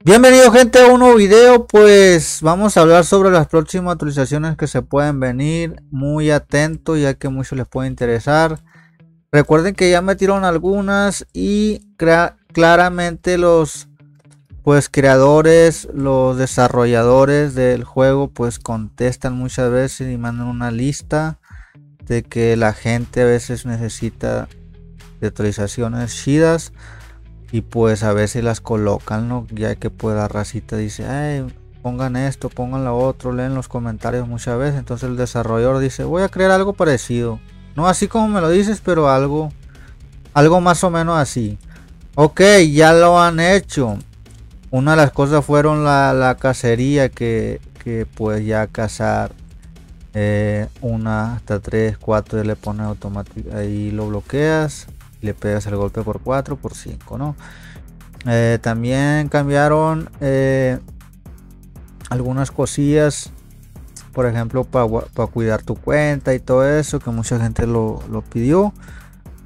Bienvenido gente a un nuevo video. Pues vamos a hablar sobre las próximas actualizaciones que se pueden venir. Muy atentos ya que mucho les puede interesar. Recuerden que ya metieron algunas y claramente los creadores, los desarrolladores del juego pues contestan muchas veces y mandan una lista de que la gente a veces necesita de actualizaciones chidas. Y pues a veces las colocan, ¿no? Ya que pues la racita dice, ay, pongan esto, pongan lo otro, leen los comentarios muchas veces. Entonces el desarrollador dice, voy a crear algo parecido. No así como me lo dices, pero algo más o menos así. Ok, ya lo han hecho. Una de las cosas fueron la cacería que pues ya cazar una hasta 3 4 le pones automático, ahí lo bloqueas, le pegas el golpe por 4 por 5, ¿no? También cambiaron algunas cosillas, por ejemplo para cuidar tu cuenta y todo eso, que mucha gente lo pidió.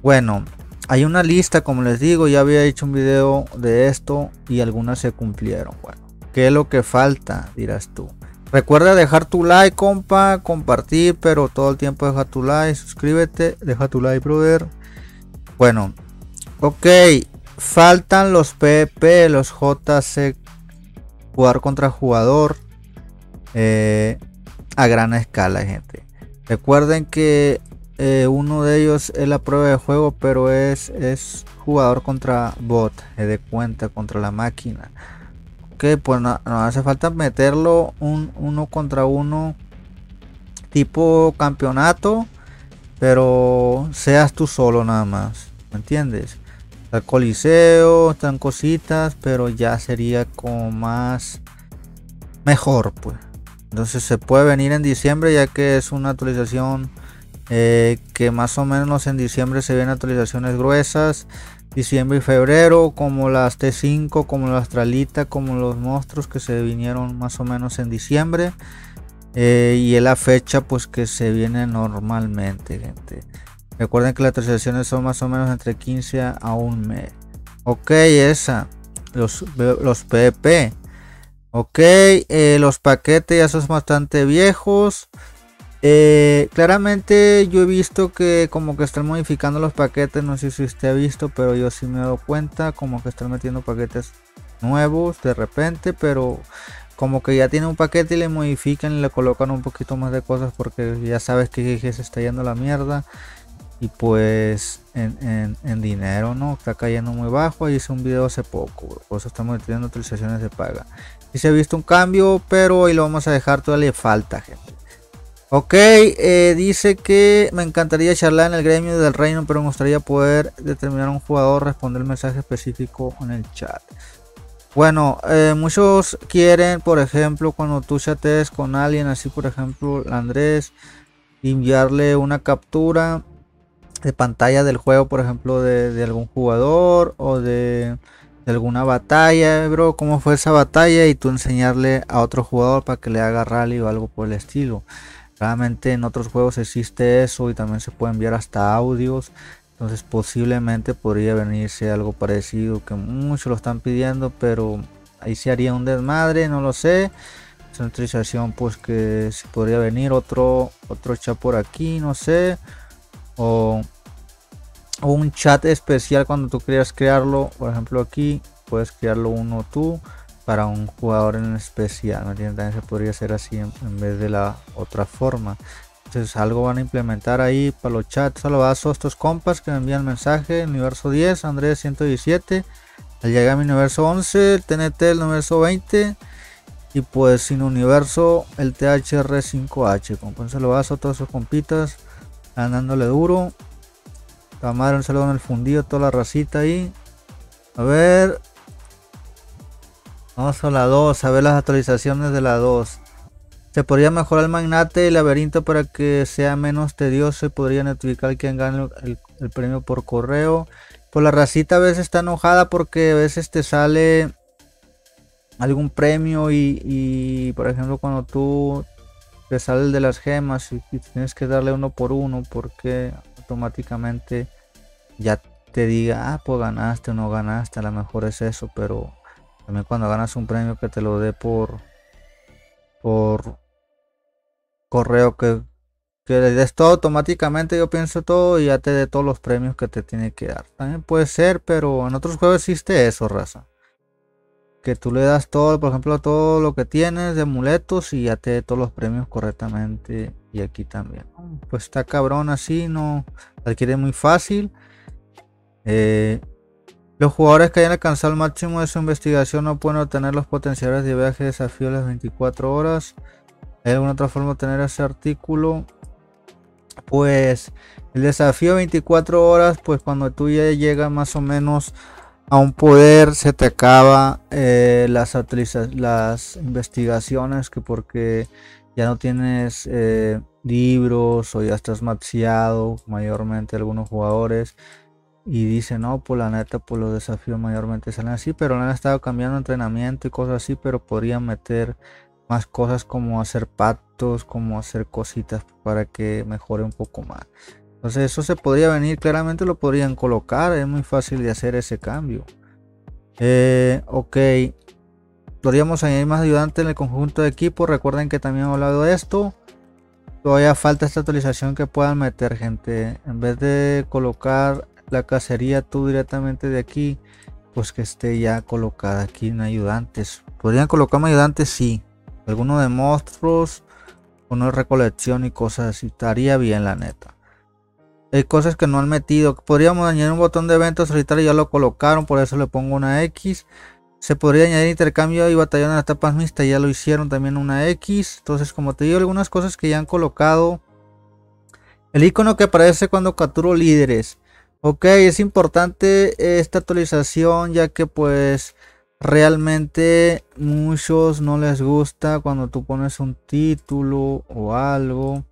Bueno, hay una lista, como les digo, ya había hecho un video de esto y algunas se cumplieron. Bueno, ¿qué es lo que falta? Dirás tú. Recuerda dejar tu like, compa, compartir, pero todo el tiempo deja tu like, suscríbete, deja tu like, brother. Bueno, ok, faltan los PvP, los JC, jugar contra jugador a gran escala, gente. Recuerden que uno de ellos es la prueba de juego, pero es jugador contra bot, de cuenta contra la máquina. Ok, pues no hace falta meterlo uno contra uno tipo campeonato, pero seas tú solo nada más, ¿me entiendes? Está el coliseo, están cositas, pero ya sería como más mejor, pues. Entonces se puede venir en diciembre, ya que es una actualización que más o menos en diciembre se vienen actualizaciones gruesas. Diciembre y febrero, como las T5, como la Astralita, como los monstruos que se vinieron más o menos en diciembre. Y es la fecha pues que se viene normalmente, gente. Recuerden que las actualizaciones son más o menos entre 15 a un mes. Ok, los PvP. Ok, los paquetes ya son bastante viejos. Claramente yo he visto que como que están modificando los paquetes, no sé si usted ha visto, pero yo sí me he dado cuenta como que están metiendo paquetes nuevos de repente, pero como que ya tiene un paquete y le modifican y le colocan un poquito más de cosas porque ya sabes que GG se está yendo a la mierda y pues en dinero no está cayendo muy bajo. Y hice un video hace poco, por eso estamos teniendo actualizaciones de paga y se ha visto un cambio, pero hoy lo vamos a dejar, todavía le falta, gente. Ok, dice que me encantaría charlar en el gremio del reino, pero me gustaría poder determinar un jugador, responder el mensaje específico en el chat. Bueno, muchos quieren, por ejemplo, cuando tú chatees con alguien, así por ejemplo Andrés, enviarle una captura de pantalla del juego, por ejemplo, de algún jugador o de alguna batalla, bro, cómo fue esa batalla, y tú enseñarle a otro jugador para que le haga rally o algo por el estilo. Realmente en otros juegos existe eso y también se puede enviar hasta audios. Entonces posiblemente podría venirse algo parecido, que muchos lo están pidiendo, pero ahí se haría un desmadre, no lo sé. Es una utilización pues que se podría venir otro chat por aquí, no sé. O un chat especial cuando tú quieras crearlo. Por ejemplo aquí puedes crearlo uno tú para un jugador en especial, ¿me entiendes? También se podría hacer así en vez de la otra forma. Entonces algo van a implementar ahí para los chats. Solo vas a estos compas que me envían mensaje: universo 10, Andrés 117, al llegar a mi universo 11, el TNT el universo 20, y pues sin universo el THR 5H. Entonces lo vas a todos esos compitas, dándole duro. La madre, un saludo en el fundido, toda la racita ahí. A ver, vamos a la 2, a ver las actualizaciones de la 2. Se podría mejorar el magnate y el laberinto para que sea menos tedioso y podría notificar quien gane el premio por correo. Pues la racita a veces está enojada porque a veces te sale algún premio y por ejemplo cuando tú te sale el de las gemas y tienes que darle uno por uno porque automáticamente ya te diga, ah, pues ganaste o no ganaste, a lo mejor es eso, pero También cuando ganas un premio que te lo dé por correo, que le des todo automáticamente, yo pienso todo y ya te dé todos los premios que te tiene que dar. También puede ser, pero en otros juegos existe eso, raza. Que tú le das todo, por ejemplo, todo lo que tienes de amuletos y ya te dé todos los premios correctamente. Y aquí también. Pues está cabrón así, no adquiere muy fácil. Los jugadores que hayan alcanzado el máximo de su investigación no pueden obtener los potenciales de viaje desafío a las 24 horas. ¿Hay alguna otra forma de obtener ese artículo? Pues el desafío 24 horas, pues cuando tú ya llegas más o menos a un poder, se te acaba las investigaciones, que porque ya no tienes libros o ya estás maxeado, mayormente algunos jugadores. Y dicen, no, pues la neta, pues los desafíos mayormente salen así, pero le han estado cambiando entrenamiento y cosas así, pero podrían meter más cosas como hacer pactos, como hacer cositas para que mejore un poco más. Entonces eso se podría venir, claramente lo podrían colocar, es muy fácil de hacer ese cambio. Ok, podríamos añadir más ayudantes en el conjunto de equipo. Recuerden que también he hablado de esto. Todavía falta esta actualización que puedan meter, gente. En vez de colocar la cacería tú directamente de aquí, pues que esté ya colocada aquí en ayudantes. ¿Podrían colocarme ayudantes? Sí. Alguno de monstruos, uno de recolección y cosas así. Estaría bien, la neta. Hay cosas que no han metido. Podríamos añadir un botón de eventos solitario, ya lo colocaron, por eso le pongo una X. Se podría añadir intercambio y batallón en las etapas mixtas, ya lo hicieron también una X. Entonces, como te digo, algunas cosas que ya han colocado. El icono que aparece cuando capturo líderes. Ok, es importante esta actualización, ya que pues realmente muchos no les gusta cuando tú pones un título o algo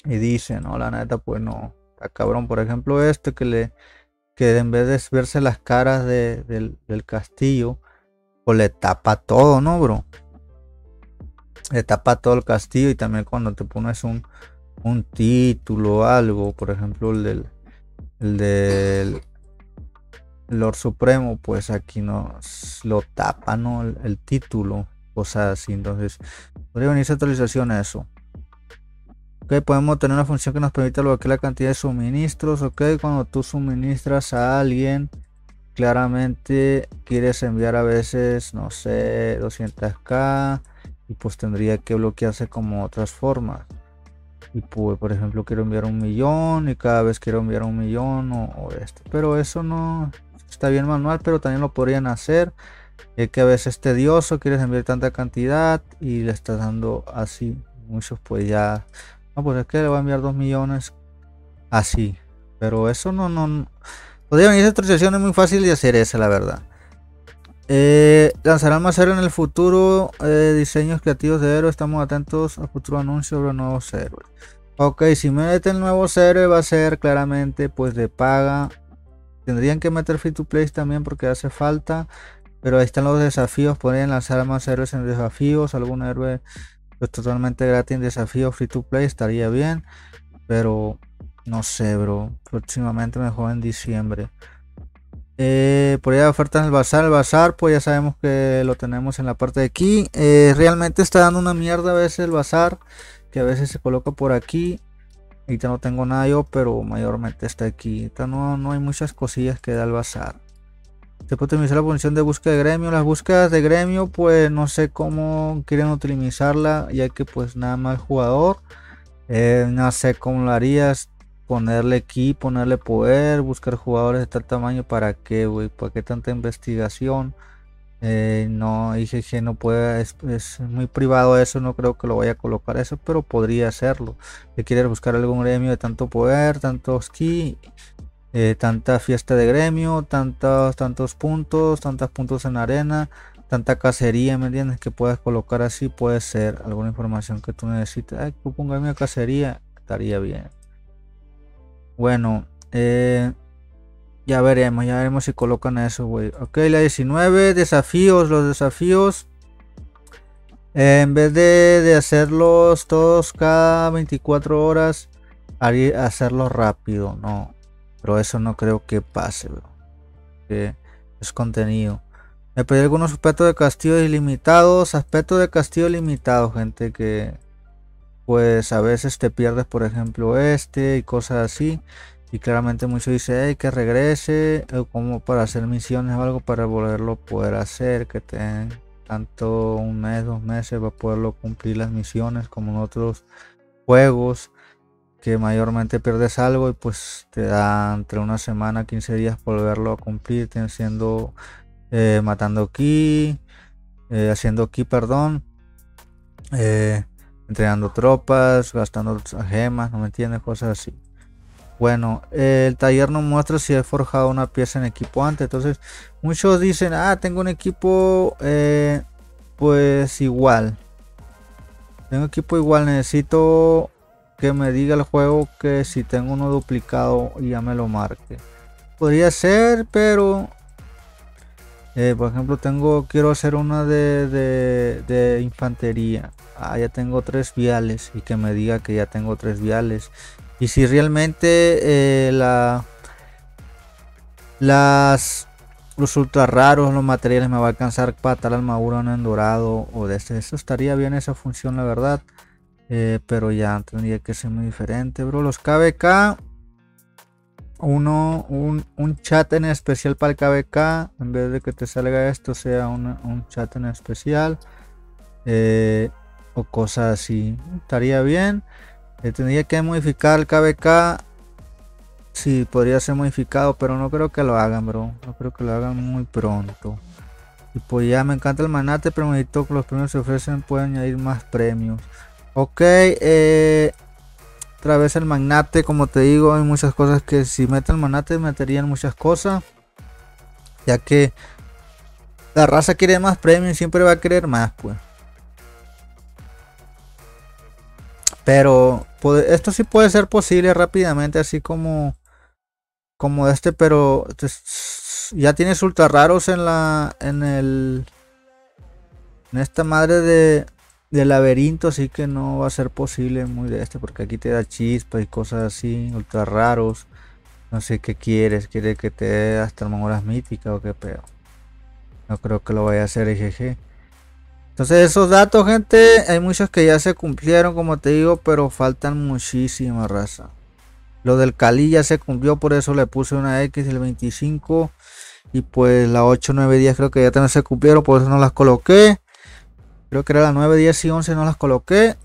y dicen, no, la neta, pues no, está cabrón. Por ejemplo, este que en vez de verse las caras del castillo, pues le tapa todo, ¿no, bro? Le tapa todo el castillo. Y también cuando te pones un título o algo, por ejemplo el del Lord Supremo, pues aquí nos lo tapa, ¿no? El título, cosas así. Entonces podría venir esa actualización a eso. Ok, podemos tener una función que nos permite bloquear la cantidad de suministros. Ok, cuando tú suministras a alguien, claramente quieres enviar a veces, no sé, 200k, y pues tendría que bloquearse como otras formas. Y pues, por ejemplo, quiero enviar 1.000.000 y cada vez quiero enviar 1.000.000 o este. Pero eso no está bien manual, pero también lo podrían hacer. Que a veces es tedioso, quieres enviar tanta cantidad y le estás dando así. Muchos pues ya, no, pues es que le voy a enviar 2 millones así. Pero eso no. Podría venir esa actualización, es muy fácil de hacer esa, la verdad. Lanzarán más héroes en el futuro. Diseños creativos de héroes. Estamos atentos a futuro anuncios sobre nuevos héroes. Ok, si meten nuevos héroes va a ser claramente pues de paga. Tendrían que meter free to play también porque hace falta. Pero ahí están los desafíos. Podrían lanzar más héroes en desafíos. Algún héroe pues totalmente gratis en desafío free to play estaría bien. Pero no sé, bro. Próximamente, mejor en diciembre. Por ahí ofertas en el bazar. El bazar, pues ya sabemos que lo tenemos en la parte de aquí. Realmente está dando una mierda a veces el bazar, que a veces se coloca por aquí. Ahorita no tengo nada yo, pero mayormente está aquí. Ahorita no hay muchas cosillas que da el bazar. Se puede utilizar la función de búsqueda de gremio. Las búsquedas de gremio, pues no sé cómo quieren utilizarla, ya que pues nada más el jugador. No sé cómo lo harías. Ponerle aquí, ponerle poder, buscar jugadores de tal tamaño. ¿Para qué, güey? ¿Para qué tanta investigación? No, IGG no puede, es muy privado eso, no creo que lo vaya a colocar eso, pero podría hacerlo. Si quieres buscar algún gremio de tanto poder, tantos ki, tanta fiesta de gremio, tantos puntos en arena, tanta cacería, ¿me entiendes? Que puedes colocar así, puede ser alguna información que tú necesites. Ay, un gremio de cacería, estaría bien. Bueno, ya veremos si colocan eso, güey. Ok, la 19, desafíos. Los desafíos, en vez de hacerlos todos cada 24 horas, hacerlos rápido, no. Pero eso no creo que pase, bro. Que es contenido. Me pedí algunos aspectos de castillo ilimitados. Aspectos de castillo limitados, gente, que pues a veces te pierdes, por ejemplo, y cosas así. Y claramente muchos dicen hey, que regrese, como para hacer misiones o algo para volverlo a poder hacer, que te den tanto un mes, 2 meses para poderlo cumplir las misiones, como en otros juegos que mayormente pierdes algo y pues te da entre una semana, 15 días por volverlo a cumplir, siendo matando ki, haciendo ki, perdón, eh, entrenando tropas, gastando gemas, no me entiendes, cosas así. Bueno, el taller nos muestra si he forjado una pieza en equipo antes. Entonces, muchos dicen, tengo un equipo pues igual. Tengo equipo igual, necesito que me diga el juego que si tengo uno duplicado y ya me lo marque. Podría ser, pero por ejemplo, quiero hacer una de infantería. Ya tengo 3 viales y que me diga que ya tengo 3 viales. Y si realmente los ultra raros, los materiales me va a alcanzar para tal armadura en dorado o de eso estaría bien esa función, la verdad. Pero ya tendría que ser muy diferente, bro. Los KVK. Un chat en especial para el KVK, en vez de que te salga esto sea un chat en especial, o cosas así, estaría bien. Tendría que modificar el KVK, sí, podría ser modificado, pero no creo que lo hagan, bro, no creo que lo hagan muy pronto. Y pues ya me encanta el manate, pero necesito que los premios se ofrecen, pueden añadir más premios. Ok, otra vez el magnate, como te digo, hay muchas cosas que si mete el magnate meterían muchas cosas, ya que la raza quiere más premios, siempre va a querer más, pues. Pero esto sí puede ser posible rápidamente, así como pero ya tienes ultra raros en esta madre de laberinto, así que no va a ser posible muy de porque aquí te da chispa y cosas así, ultra raros. No sé qué quieres, quiere que te dé hasta armaduras míticas o qué pedo. No creo que lo vaya a hacer GG. Entonces esos datos, gente, hay muchos que ya se cumplieron, como te digo, pero faltan muchísima raza. Lo del Cali ya se cumplió, por eso le puse una X el 25. Y pues la 8, 9, 10 creo que ya también se cumplieron, por eso no las coloqué. Creo que era la 9, 10 y 11 no las coloqué.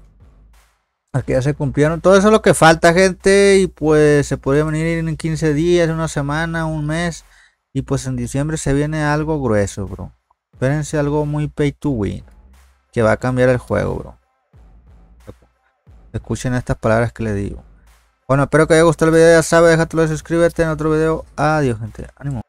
Aquí ya se cumplieron. Todo eso es lo que falta, gente. Y pues se podría venir en 15 días, una semana, un mes. Y pues en diciembre se viene algo grueso, bro. Espérense algo muy pay to win, que va a cambiar el juego, bro. Escuchen estas palabras que les digo. Bueno, espero que haya gustado el video. Ya sabes, déjatelo, suscríbete en otro video. Adiós, gente. Ánimo.